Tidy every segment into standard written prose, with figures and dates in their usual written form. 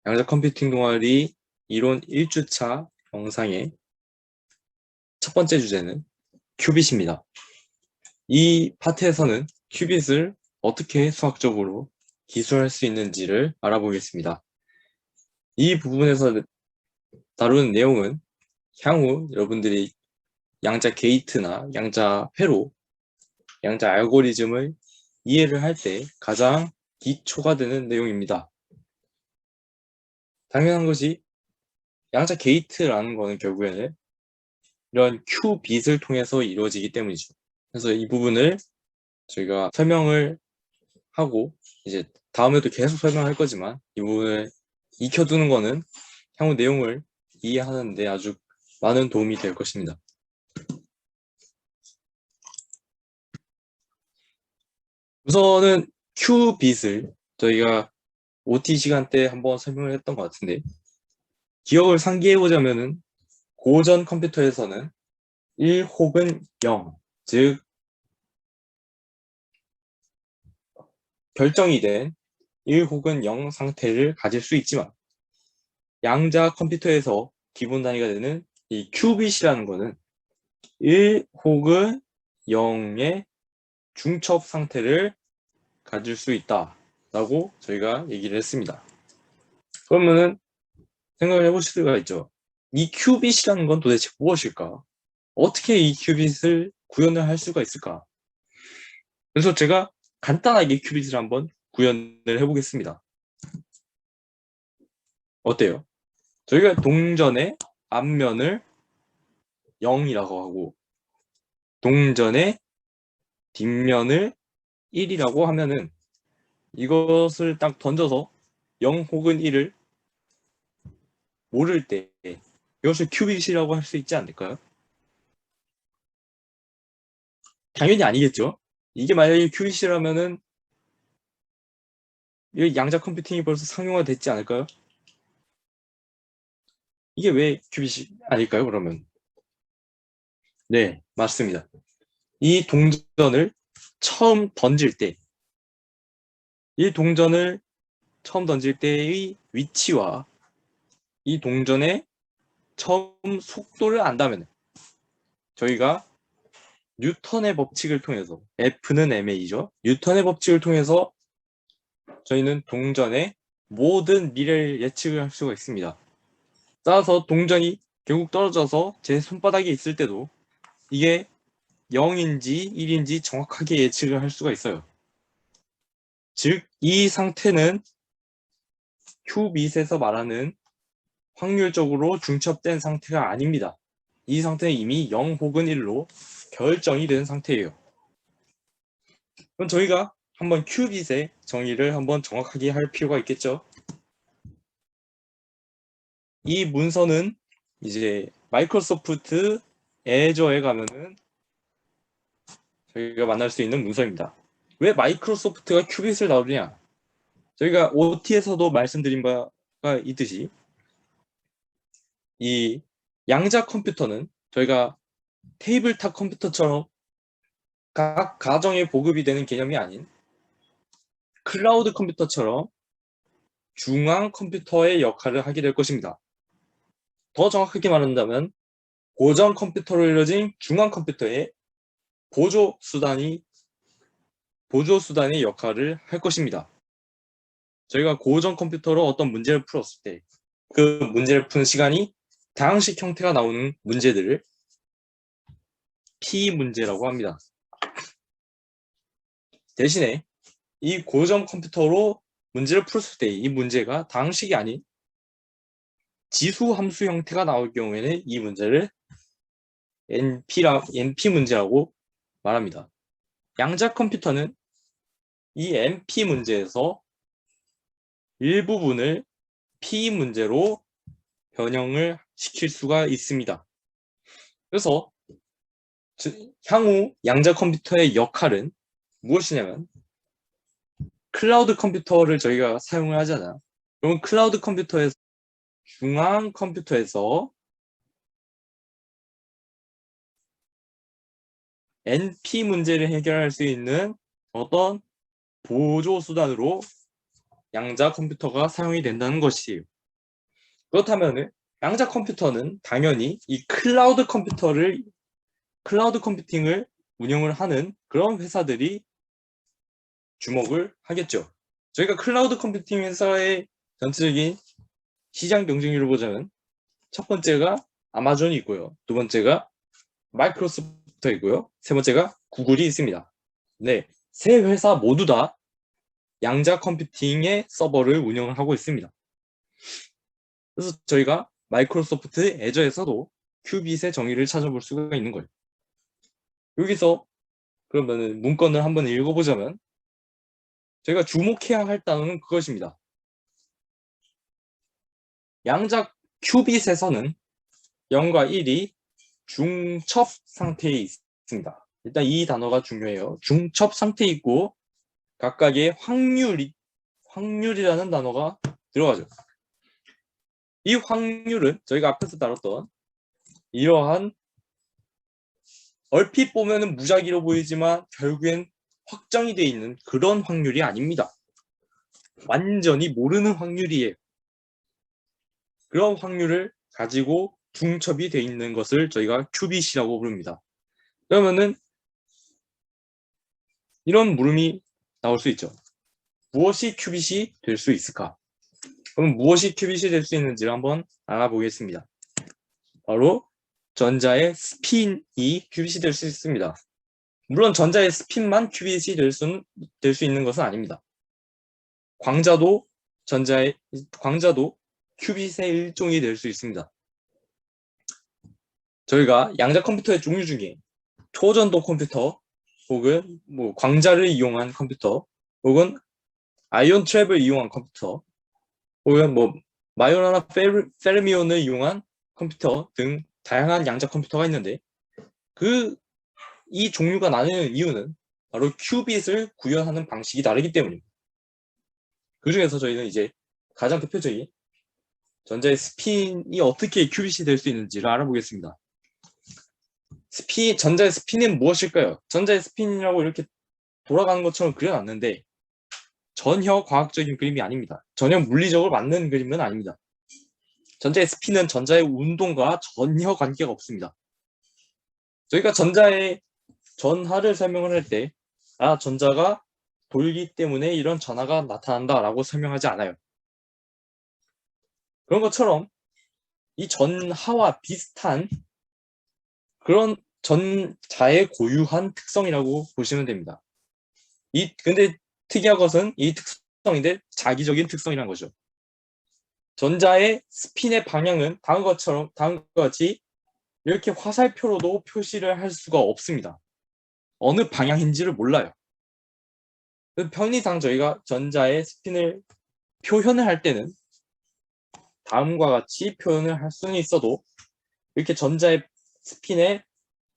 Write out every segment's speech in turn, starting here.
양자 컴퓨팅 동아리 이론 1주차 영상의 첫 번째 주제는 큐빗입니다. 이 파트에서는 큐빗을 어떻게 수학적으로 기술할 수 있는지를 알아보겠습니다. 이 부분에서 다루는 내용은 향후 여러분들이 양자 게이트나 양자 회로, 양자 알고리즘을 이해를 할 때 가장 기초가 되는 내용입니다. 당연한 것이 양자 게이트라는 것은 결국에는 이런 큐빗을 통해서 이루어지기 때문이죠. 그래서 이 부분을 저희가 설명을 하고 이제 다음에도 계속 설명할 거지만 이 부분을 익혀두는 거는 향후 내용을 이해하는 데 아주 많은 도움이 될 것입니다. 우선은 큐빗을 저희가 OT 시간 때 한번 설명을 했던 것 같은데 기억을 상기해 보자면은 고전 컴퓨터에서는 1 혹은 0, 즉 결정이 된 1 혹은 0 상태를 가질 수 있지만 양자 컴퓨터에서 기본 단위가 되는 이 큐빗이라는 것은 1 혹은 0의 중첩 상태를 가질 수 있다 라고 저희가 얘기를 했습니다. 그러면은 생각을 해보실 수가 있죠. 이 큐빗이라는 건 도대체 무엇일까? 어떻게 이 큐빗을 구현을 할 수가 있을까? 그래서 제가 간단하게 큐빗을 한번 구현을 해보겠습니다. 어때요? 저희가 동전의 앞면을 0이라고 하고 동전의 뒷면을 1이라고 하면은 이것을 딱 던져서 0 혹은 1을 모를 때 이것을 큐빗이라고 할 수 있지 않을까요? 당연히 아니겠죠. 이게 만약에 큐빗이라면은 이 양자 컴퓨팅이 벌써 상용화 됐지 않을까요? 이게 왜 큐빗이 아닐까요, 그러면? 네, 맞습니다. 이 동전을 처음 던질 때, 이 동전을 처음 던질 때의 위치와 이 동전의 처음 속도를 안다면 저희가 뉴턴의 법칙을 통해서 F는 ma죠. 뉴턴의 법칙을 통해서 저희는 동전의 모든 미래를 예측을 할 수가 있습니다. 따라서 동전이 결국 떨어져서 제 손바닥에 있을 때도 이게 0인지 1인지 정확하게 예측을 할 수가 있어요. 즉, 이 상태는 큐빗에서 말하는 확률적으로 중첩된 상태가 아닙니다. 이 상태는 이미 0 혹은 1로 결정이 된 상태예요. 그럼 저희가 한번 큐빗의 정의를 한번 정확하게 할 필요가 있겠죠. 이 문서는 이제 마이크로소프트 애저에 가면은 저희가 만날 수 있는 문서입니다. 왜 마이크로소프트가 큐빗을 다루냐? 저희가 OT에서도 말씀드린 바가 있듯이 이 양자 컴퓨터는 저희가 테이블탑 컴퓨터처럼 각 가정에 보급이 되는 개념이 아닌 클라우드 컴퓨터처럼 중앙 컴퓨터의 역할을 하게 될 것입니다. 더 정확하게 말한다면 고전 컴퓨터로 이루어진 중앙 컴퓨터의 보조 수단의 역할을 할 것입니다. 저희가 고전 컴퓨터로 어떤 문제를 풀었을 때 그 문제를 푸는 시간이 다항식 형태가 나오는 문제들을 P 문제라고 합니다. 대신에 이 고전 컴퓨터로 문제를 풀었을 때 이 문제가 다항식이 아닌 지수 함수 형태가 나올 경우에는 이 문제를 NP 문제라고 말합니다. 양자 컴퓨터는 이 NP 문제에서 일부분을 P 문제로 변형을 시킬 수가 있습니다. 그래서 향후 양자 컴퓨터의 역할은 무엇이냐면 클라우드 컴퓨터를 저희가 사용을 하잖아요. 그럼 클라우드 컴퓨터에서 중앙 컴퓨터에서 NP 문제를 해결할 수 있는 어떤 보조 수단으로 양자 컴퓨터가 사용이 된다는 것이에요. 그렇다면 양자 컴퓨터는 당연히 이 클라우드 컴퓨팅을 운영을 하는 그런 회사들이 주목을 하겠죠. 저희가 클라우드 컴퓨팅 회사의 전체적인 시장 경쟁률을 보자면 첫 번째가 아마존이 있고요. 두 번째가 마이크로소프트이고요. 세 번째가 구글이 있습니다. 네, 세 회사 모두 다 양자 컴퓨팅의 서버를 운영을 하고 있습니다. 그래서 저희가 마이크로소프트 애저에서도 큐빗의 정의를 찾아볼 수가 있는 거예요. 여기서 그러면 문건을 한번 읽어보자면 저희가 주목해야 할 단어는 그것입니다. 양자 큐빗에서는 0과 1이 중첩 상태에 있습니다. 일단 이 단어가 중요해요. 중첩 상태에 있고 각각의 확률이라는 단어가 들어가죠. 이 확률은 저희가 앞에서 다뤘던 이러한 얼핏 보면 무작위로 보이지만 결국엔 확정이 되어 있는 그런 확률이 아닙니다. 완전히 모르는 확률이에요. 그런 확률을 가지고 중첩이 되어 있는 것을 저희가 큐빗이라고 부릅니다. 그러면은 이런 물음이 나올 수 있죠. 무엇이 큐빗이 될 수 있을까? 그럼 무엇이 큐빗이 될 수 있는지를 한번 알아보겠습니다. 바로 전자의 스핀이 큐빗이 될 수 있습니다. 물론 전자의 스핀만 큐빗이 될 수 있는 것은 아닙니다. 광자도 큐빗의 일종이 될 수 있습니다. 저희가 양자 컴퓨터의 종류 중에 초전도 컴퓨터 혹은 광자를 이용한 컴퓨터 혹은 아이온 트랩을 이용한 컴퓨터 혹은 마요나나 페르미온을 이용한 컴퓨터 등 다양한 양자 컴퓨터가 있는데 이 종류가 나뉘는 이유는 바로 큐빗을 구현하는 방식이 다르기 때문입니다. 그 중에서 저희는 이제 가장 대표적인 전자의 스핀이 어떻게 큐빗이 될 수 있는지를 알아보겠습니다. 전자의 스핀은 무엇일까요? 전자의 스핀이라고 이렇게 돌아가는 것처럼 그려놨는데 전혀 과학적인 그림이 아닙니다. 전혀 물리적으로 맞는 그림은 아닙니다. 전자의 스핀은 전자의 운동과 전혀 관계가 없습니다. 저희가 전자의 전하를 설명을 할 때 전자가 돌기 때문에 이런 전하가 나타난다 라고 설명하지 않아요. 그런 것처럼 이 전하와 비슷한 그런 전자의 고유한 특성이라고 보시면 됩니다. 근데 특이한 것은 이 특성인데 자기적인 특성이라는 거죠. 전자의 스핀의 방향은 다음과 같이 이렇게 화살표로도 표시를 할 수가 없습니다. 어느 방향인지를 몰라요. 편의상 저희가 전자의 스핀을 표현을 할 때는 다음과 같이 표현을 할 수는 있어도 이렇게 전자의 스핀의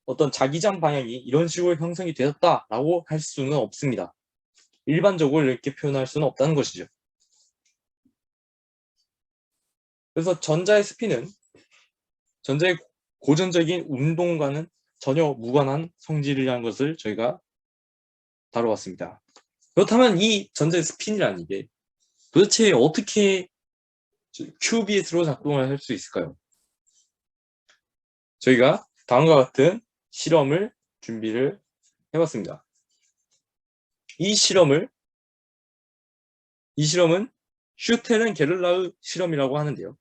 어떤 자기장 방향이 이런 식으로 형성이 되었다라고 할 수는 없습니다. 일반적으로 이렇게 표현할 수는 없다는 것이죠. 그래서 전자의 스핀은 전자의 고전적인 운동과는 전혀 무관한 성질이라는 것을 저희가 다뤄왔습니다. 그렇다면 이 전자의 스핀이라는 게 도대체 어떻게 큐빗으로 작동을 할 수 있을까요? 저희가 다음과 같은 실험을 준비를 해봤습니다. 이 실험은 슈테른 게를라흐 실험이라고 하는데요.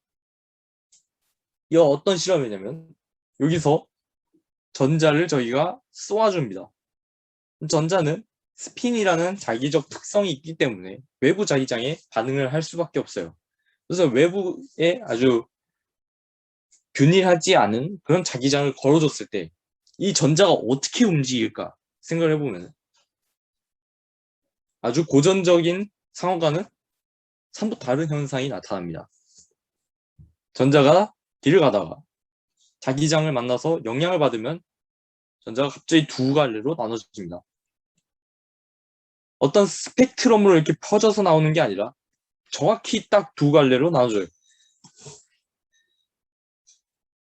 이 어떤 실험이냐면 여기서 전자를 저희가 쏘아줍니다. 전자는 스핀이라는 자기적 특성이 있기 때문에 외부 자기장에 반응을 할 수밖에 없어요. 그래서 외부에 아주 균일하지 않은 그런 자기장을 걸어줬을 때 이 전자가 어떻게 움직일까 생각을 해보면 아주 고전적인 상황과는 상도 다른 현상이 나타납니다. 전자가 길을 가다가 자기장을 만나서 영향을 받으면 전자가 갑자기 두 갈래로 나눠집니다. 어떤 스펙트럼으로 이렇게 퍼져서 나오는 게 아니라 정확히 딱 두 갈래로 나눠져요.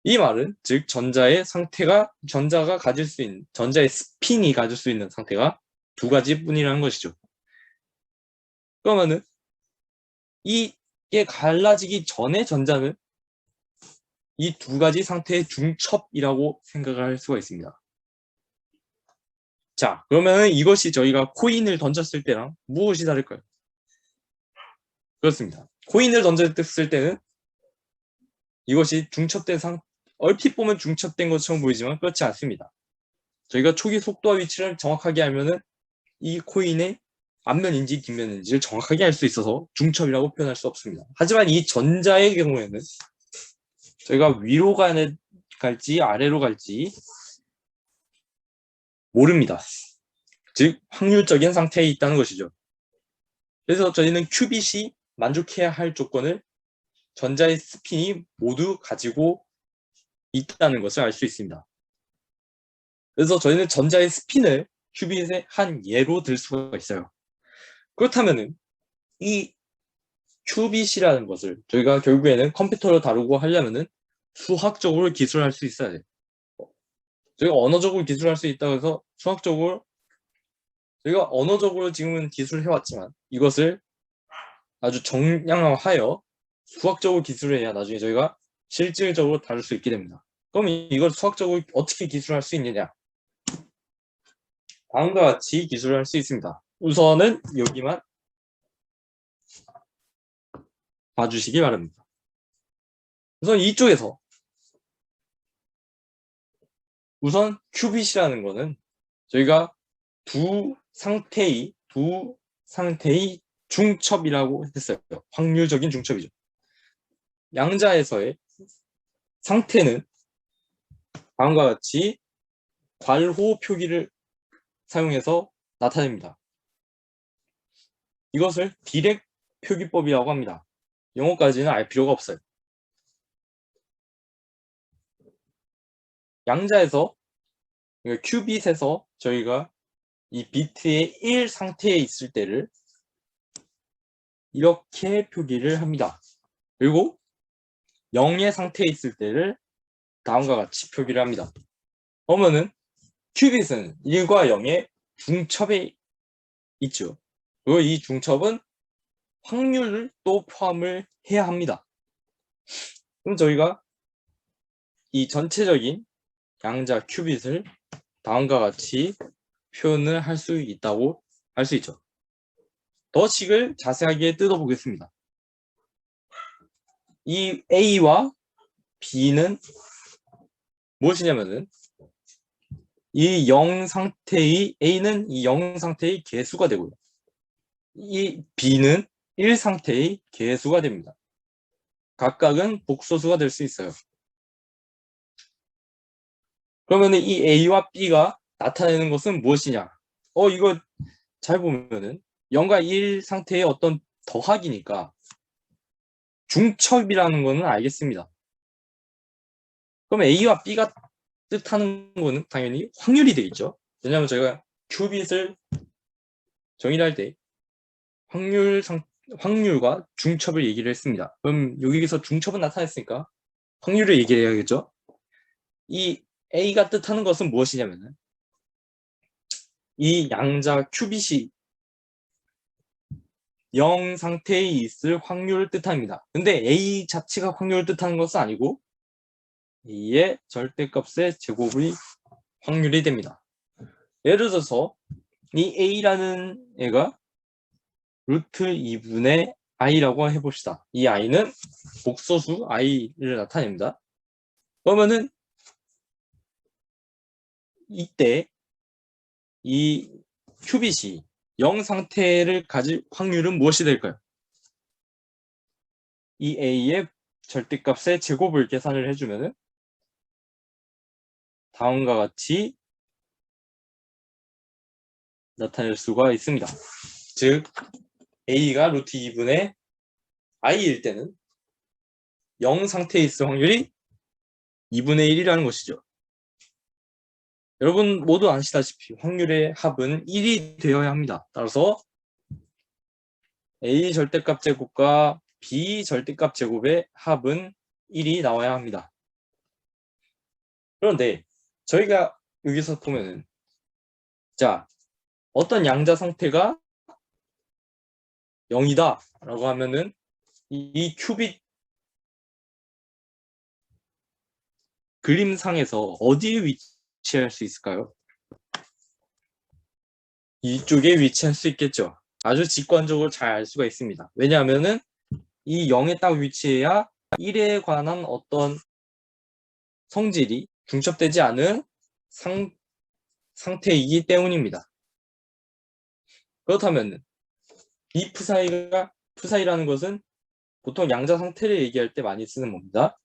이 말은 즉 전자가 가질 수 있는 전자의 스핀이 가질 수 있는 상태가 두 가지뿐이라는 것이죠. 그러면은 이게 갈라지기 전에 전자는 이 두 가지 상태의 중첩이라고 생각을 할 수가 있습니다. 자, 그러면 이것이 저희가 코인을 던졌을 때랑 무엇이 다를까요? 그렇습니다. 코인을 던졌을 때는 이것이 중첩된 얼핏 보면 중첩된 것처럼 보이지만 그렇지 않습니다. 저희가 초기 속도와 위치를 정확하게 알면은 이 코인의 앞면인지 뒷면인지를 정확하게 알 수 있어서 중첩이라고 표현할 수 없습니다. 하지만 이 전자의 경우에는 저희가 위로 갈지 아래로 갈지 모릅니다. 즉 확률적인 상태에 있다는 것이죠. 그래서 저희는 큐빗이 만족해야 할 조건을 전자의 스핀이 모두 가지고 있다는 것을 알 수 있습니다. 그래서 저희는 전자의 스핀을 큐빗의 한 예로 들 수가 있어요. 그렇다면은 이 큐빗이라는 것을 저희가 결국에는 컴퓨터로 다루고 하려면은 수학적으로 기술할 수 있어야 돼요. 저희가 언어적으로 기술할 수 있다고 해서 수학적으로 저희가 언어적으로 지금은 기술을 해왔지만 이것을 아주 정량화하여 수학적으로 기술을 해야 나중에 저희가 실질적으로 다룰 수 있게 됩니다. 그럼 이걸 수학적으로 어떻게 기술할 수 있느냐? 다음과 같이 기술을 할 수 있습니다. 우선은 여기만 봐주시기 바랍니다. 우선 이쪽에서 우선 큐빗이라는 거는 저희가 두 상태의 중첩이라고 했어요. 확률적인 중첩이죠. 양자에서의 상태는 다음과 같이 괄호 표기를 사용해서 나타냅니다. 이것을 디렉 표기법이라고 합니다. 영어까지는 알 필요가 없어요. 양자에서 큐빗에서 저희가 이 비트의 1 상태에 있을 때를 이렇게 표기를 합니다. 그리고 0의 상태에 있을 때를 다음과 같이 표기를 합니다. 그러면은 큐빗은 1과 0의 중첩에 있죠. 그리고 이 중첩은 확률을 또 포함을 해야 합니다. 그럼 저희가 이 전체적인 양자 큐빗을 다음과 같이 표현을 할 수 있다고 할 수 있죠. 더 식을 자세하게 뜯어보겠습니다. 이 A와 B는 무엇이냐면은 이 0 상태의 A는 이 0 상태의 개수가 되고요. 이 B는 1 상태의 개수가 됩니다. 각각은 복소수가 될 수 있어요. 그러면 이 A와 B가 나타내는 것은 무엇이냐? 이거 잘 보면은 0과 1 상태의 어떤 더하기니까 중첩이라는 거는 알겠습니다. 그럼 A와 B가 뜻하는 거는 당연히 확률이 되겠죠. 왜냐하면 저희가 큐빗을 정의를 할 때 확률과 중첩을 얘기를 했습니다. 그럼 여기서 중첩은 나타냈으니까 확률을 얘기를 해야겠죠. 이 A가 뜻하는 것은 무엇이냐면은 이 양자 큐빗이 0 상태에 있을 확률을 뜻합니다. 근데 A 자체가 확률을 뜻하는 것은 아니고 A의 절대값의 제곱이 확률이 됩니다. 예를 들어서 이 A라는 애가 루트 2분의 i라고 해봅시다. 이 i는 복소수 i를 나타냅니다. 그러면은 이때 이 큐빗이 0 상태를 가질 확률은 무엇이 될까요? 이 a의 절대값의 제곱을 계산을 해주면은 다음과 같이 나타낼 수가 있습니다. 즉 a가 루트 2분의 i일 때는 0 상태에 있을 확률이 2분의 1이라는 것이죠. 여러분 모두 아시다시피 확률의 합은 1이 되어야 합니다. 따라서 A 절대값 제곱과 B 절대값 제곱의 합은 1이 나와야 합니다. 그런데 저희가 여기서 보면은 자, 어떤 양자 상태가 0이다 라고 하면은 이 큐빗 그림상에서 어디에 위치할 수 있을까요? 이쪽에 위치할 수 있겠죠. 아주 직관적으로 잘 알 수가 있습니다. 왜냐하면은 이 0에 딱 위치해야 1에 관한 어떤 성질이 중첩되지 않은 상태이기 때문입니다. 그렇다면 이 푸사이라는 것은 보통 양자 상태를 얘기할 때 많이 쓰는 겁니다.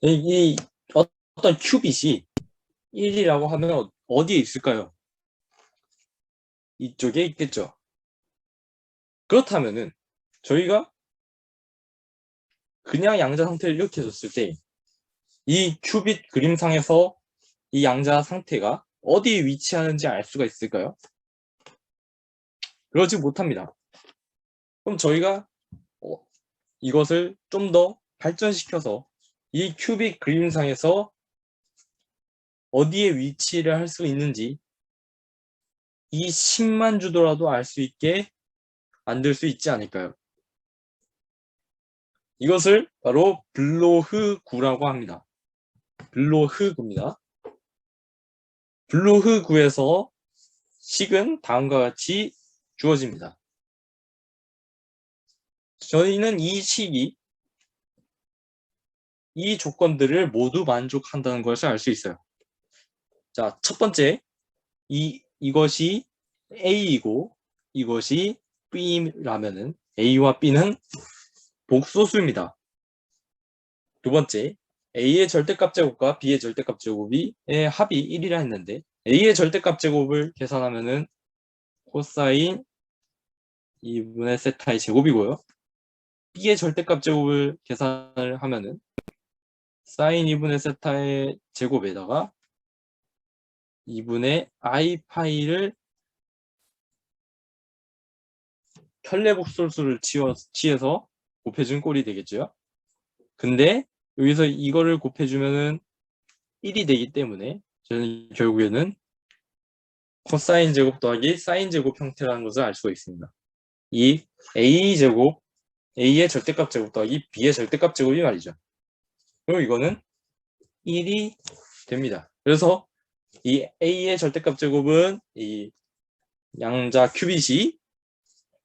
이 어떤 큐빗이 1이라고 하면 어디에 있을까요? 이쪽에 있겠죠. 그렇다면은 저희가 그냥 양자 상태를 이렇게 줬을 때 이 큐빗 그림상에서 이 양자 상태가 어디에 위치하는지 알 수가 있을까요? 그러지 못합니다. 그럼 저희가 이것을 좀 더 발전시켜서 이 큐빅 그림상에서 어디에 위치를 할 수 있는지 이 식만 주더라도 알 수 있게 만들 수 있지 않을까요? 이것을 바로 블로흐구라고 합니다. 블로흐구입니다. 블로흐구에서 식은 다음과 같이 주어집니다. 저희는 이 식이 이 조건들을 모두 만족한다는 것을 알 수 있어요. 자, 첫 번째, 이것이 A이고 이것이 B라면은 A와 B는 복소수입니다. 두 번째, A의 절대값 제곱과 B의 절대값 제곱의 합이 1이라 했는데 A의 절대값 제곱을 계산하면은 코사인 2분의 세타의 제곱이고요. B의 절대값 제곱을 계산을 하면은 사인 2분의 세타의 제곱에다가 2분의 I 파이를 편례복소수를 취해서 곱해준 꼴이 되겠죠. 근데 여기서 이거를 곱해주면은 1이 되기 때문에 저는 결국에는 코사인 제곱 더하기 사인 제곱 형태라는 것을 알 수가 있습니다. 이 A제곱, A의 절대값 제곱 더하기 B의 절대값 제곱이 말이죠. 그럼 이거는 1이 됩니다. 그래서 이 A의 절대값 제곱은 이 양자 큐빗이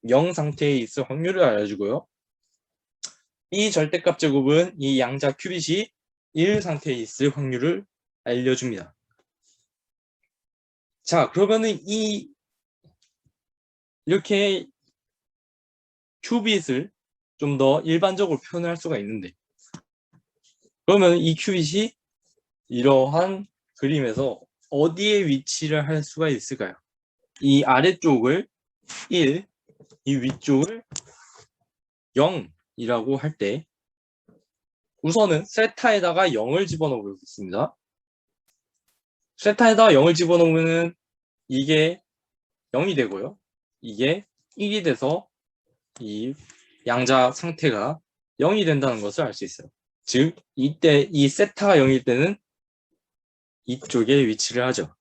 0 상태에 있을 확률을 알려주고요. B 절대값 제곱은 이 양자 큐빗이 1 상태에 있을 확률을 알려줍니다. 자, 그러면은 이렇게 큐빗을 좀 더 일반적으로 표현할 수가 있는데, 그러면 이 큐빗이 이러한 그림에서 어디에 위치를 할 수가 있을까요? 이 아래쪽을 1, 이 위쪽을 0이라고 할 때 우선은 세타에다가 0을 집어넣어 보겠습니다. 세타에다가 0을 집어넣으면 이게 0이 되고요. 이게 1이 돼서 이 양자 상태가 0이 된다는 것을 알 수 있어요. 즉 이때 이 세타가 0일 때는 이쪽에 위치를 하죠.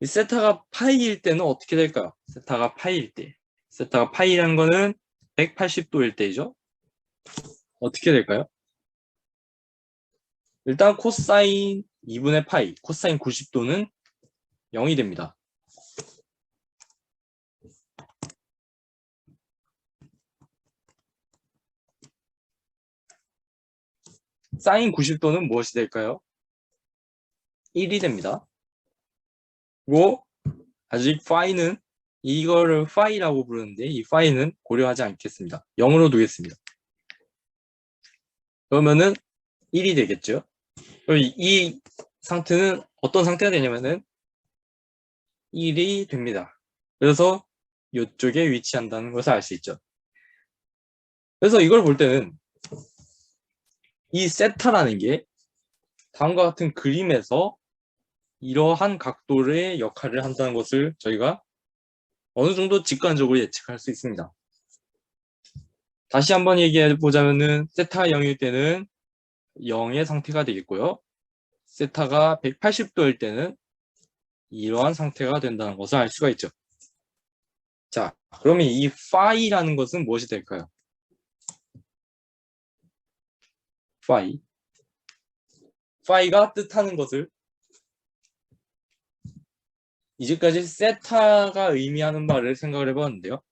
이 세타가 파이일 때는 어떻게 될까요? 세타가 파이일 때. 세타가 파이라는 거는 180도일 때이죠. 어떻게 될까요? 일단 코사인 2분의 파이, 코사인 90도는 0이 됩니다. 사인 90도는 무엇이 될까요? 1이 됩니다. 그리고 아직 파이는 이거를 파이라고 부르는데 이 파이는 고려하지 않겠습니다. 0으로 두겠습니다. 그러면은 1이 되겠죠. 이 상태는 어떤 상태가 되냐면은 1이 됩니다. 그래서 이쪽에 위치한다는 것을 알 수 있죠. 그래서 이걸 볼 때는 이 세타라는 게 다음과 같은 그림에서 이러한 각도의 역할을 한다는 것을 저희가 어느 정도 직관적으로 예측할 수 있습니다. 다시 한번 얘기해 보자면은 세타가 0일 때는 0의 상태가 되겠고요. 세타가 180도일 때는 이러한 상태가 된다는 것을 알 수가 있죠. 자, 그러면 이 파이라는 것은 무엇이 될까요? 파이. phi가 뜻하는 것을 이제까지 세타가 의미하는 바를 생각을 해봤는데요.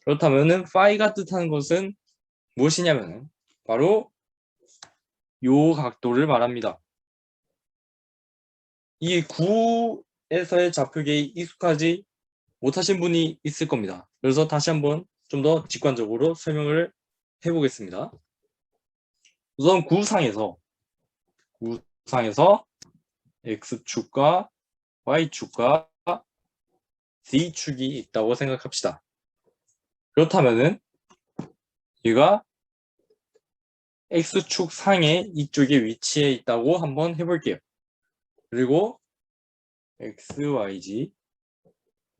그렇다면은 phi가 뜻하는 것은 무엇이냐면은 바로 요 각도를 말합니다. 이 9에서의 좌표계에 익숙하지 못하신 분이 있을 겁니다. 그래서 다시 한번 좀 더 직관적으로 설명을 해보겠습니다. 우선 구상에서 X축과 Y축과 Z축이 있다고 생각합시다. 그렇다면은 얘가 X축 상의 이쪽에 위치해 있다고 한번 해볼게요. 그리고 X, YG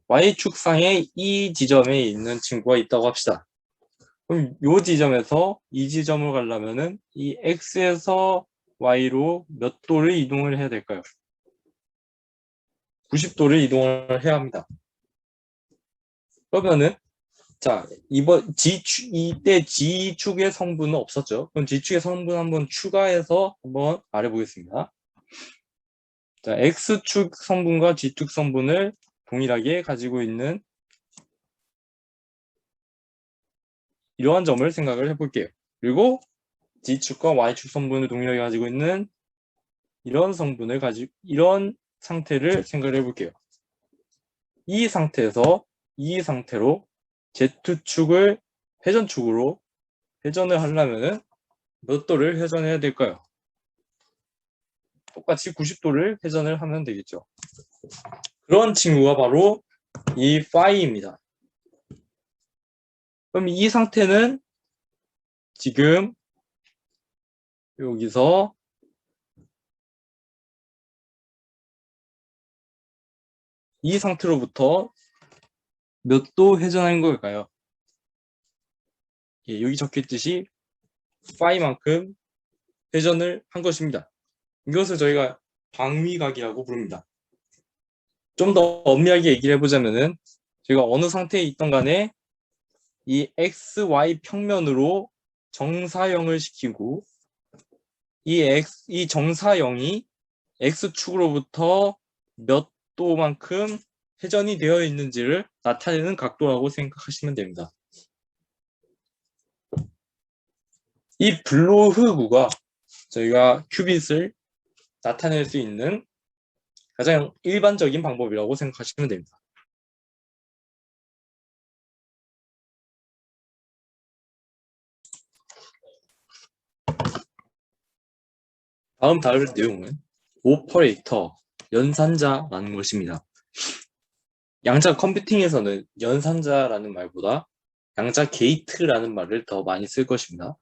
Y축 상의 이 지점에 있는 친구가 있다고 합시다. 그럼 이 지점에서 이 지점을 가려면은 이 X에서 Y로 몇 도를 이동을 해야 될까요? 90도를 이동을 해야 합니다. 그러면은 자, 이번 G축, 이때 G축의 성분은 없었죠. 그럼 G축의 성분 한번 추가해서 한번 말해보겠습니다. 자, X축 성분과 G축 성분을 동일하게 가지고 있는 이러한 점을 생각을 해볼게요. 그리고 G축과 Y축 성분을 동일하게 가지고 있는 이런 상태를 생각을 해볼게요. 이 상태로 Z축을 회전축으로 회전을 하려면은 몇 도를 회전해야 될까요? 똑같이 90도를 회전을 하면 되겠죠. 그런 친구가 바로 이 phi입니다. 그럼 이 상태는 지금 여기서 이 상태로부터 몇 도 회전한 걸까요? 예, 여기 적혀있듯이 phi만큼 회전을 한 것입니다. 이것을 저희가 방위각이라고 부릅니다. 좀 더 엄밀하게 얘기를 해보자면은 제가 어느 상태에 있던 간에 이 XY 평면으로 정사형을 시키고 이 정사형이 X축으로부터 몇 도만큼 회전이 되어 있는지를 나타내는 각도라고 생각하시면 됩니다. 이 블로흐구가 저희가 큐빗을 나타낼 수 있는 가장 일반적인 방법이라고 생각하시면 됩니다. 다룰 내용은 오퍼레이터, 연산자라는 것입니다. 양자 컴퓨팅에서는 연산자라는 말보다 양자 게이트라는 말을 더 많이 쓸 것입니다.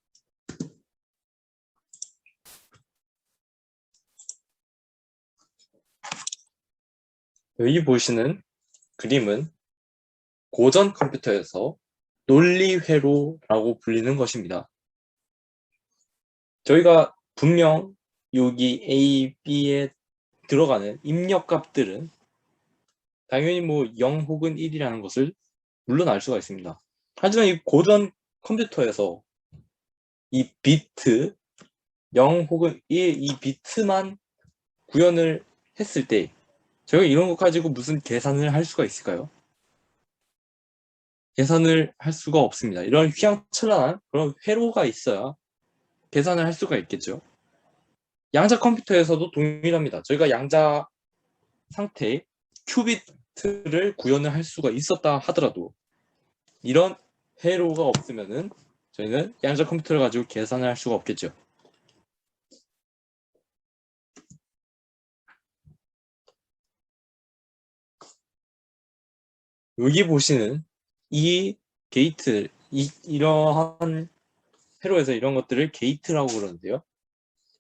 여기 보시는 그림은 고전 컴퓨터에서 논리회로라고 불리는 것입니다. 저희가 분명 여기 A, B에 들어가는 입력값들은 당연히 뭐 0 혹은 1이라는 것을 물론 알 수가 있습니다. 하지만 이 고전 컴퓨터에서 이 비트 0 혹은 1 이 비트만 구현을 했을 때 저희가 이런 것 가지고 무슨 계산을 할 수가 있을까요? 계산을 할 수가 없습니다. 이런 휘황찬란한 그런 회로가 있어야 계산을 할 수가 있겠죠. 양자 컴퓨터에서도 동일합니다. 저희가 양자 상태의 큐비트를 구현을 할 수가 있었다 하더라도 이런 회로가 없으면은 저희는 양자 컴퓨터를 가지고 계산을 할 수가 없겠죠. 여기 보시는 이 게이트, 이러한 회로에서 이런 것들을 게이트라고 그러는데요.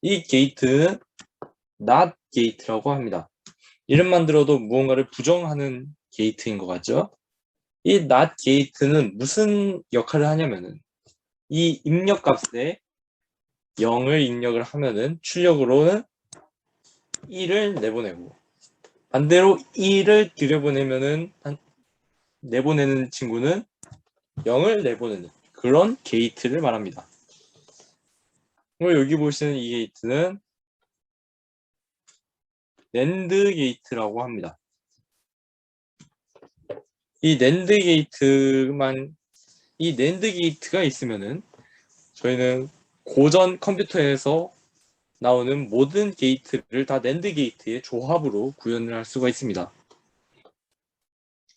이 게이트는 not 게이트라고 합니다. 이름만 들어도 무언가를 부정하는 게이트인 것 같죠? 이 not 게이트는 무슨 역할을 하냐면은 이 입력값에 0을 입력을 하면은 출력으로는 1을 내보내고 반대로 1을 들여보내면은 내보내는 친구는 0을 내보내는 그런 게이트를 말합니다. 그리고 여기 보시는 이 게이트는 낸드 게이트라고 합니다. 이 낸드 게이트가 있으면은 저희는 고전 컴퓨터에서 나오는 모든 게이트를 다 낸드 게이트의 조합으로 구현을 할 수가 있습니다.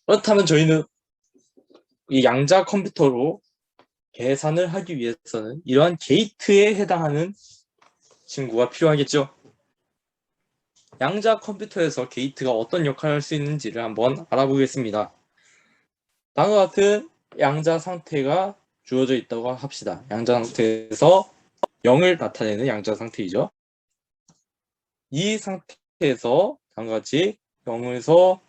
그렇다면 저희는 이 양자 컴퓨터로 계산을 하기 위해서는 이러한 게이트에 해당하는 친구가 필요하겠죠. 양자 컴퓨터에서 게이트가 어떤 역할을 할 수 있는지를 한번 알아보겠습니다. 다음과 같은 양자 상태가 주어져 있다고 합시다. 양자 상태에서 0을 나타내는 양자 상태이죠. 이 상태에서 다음과 같이 0에서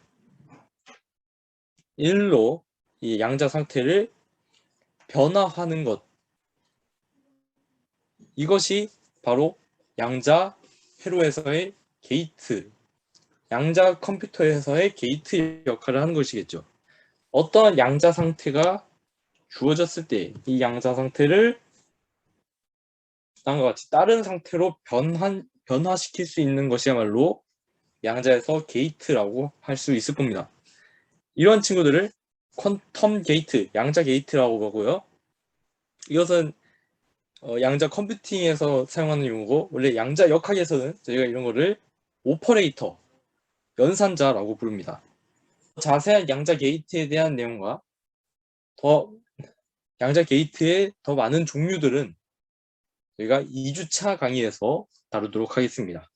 1로 이 양자 상태를 변화하는 것, 이것이 바로 양자 회로에서의 게이트, 양자 컴퓨터에서의 게이트 역할을 하는 것이겠죠. 어떠한 양자 상태가 주어졌을 때 이 양자 상태를 다음과 같이 다른 상태로 변화시킬 수 있는 것이야말로 양자에서 게이트라고 할 수 있을 겁니다. 이런 친구들을 퀀텀 게이트, 양자 게이트라고 하고요. 이것은 양자 컴퓨팅에서 사용하는 용어고, 원래 양자 역학에서는 저희가 이런 거를 오퍼레이터, 연산자라고 부릅니다. 자세한 양자 게이트에 대한 내용과 양자 게이트의 더 많은 종류들은 저희가 2주차 강의에서 다루도록 하겠습니다.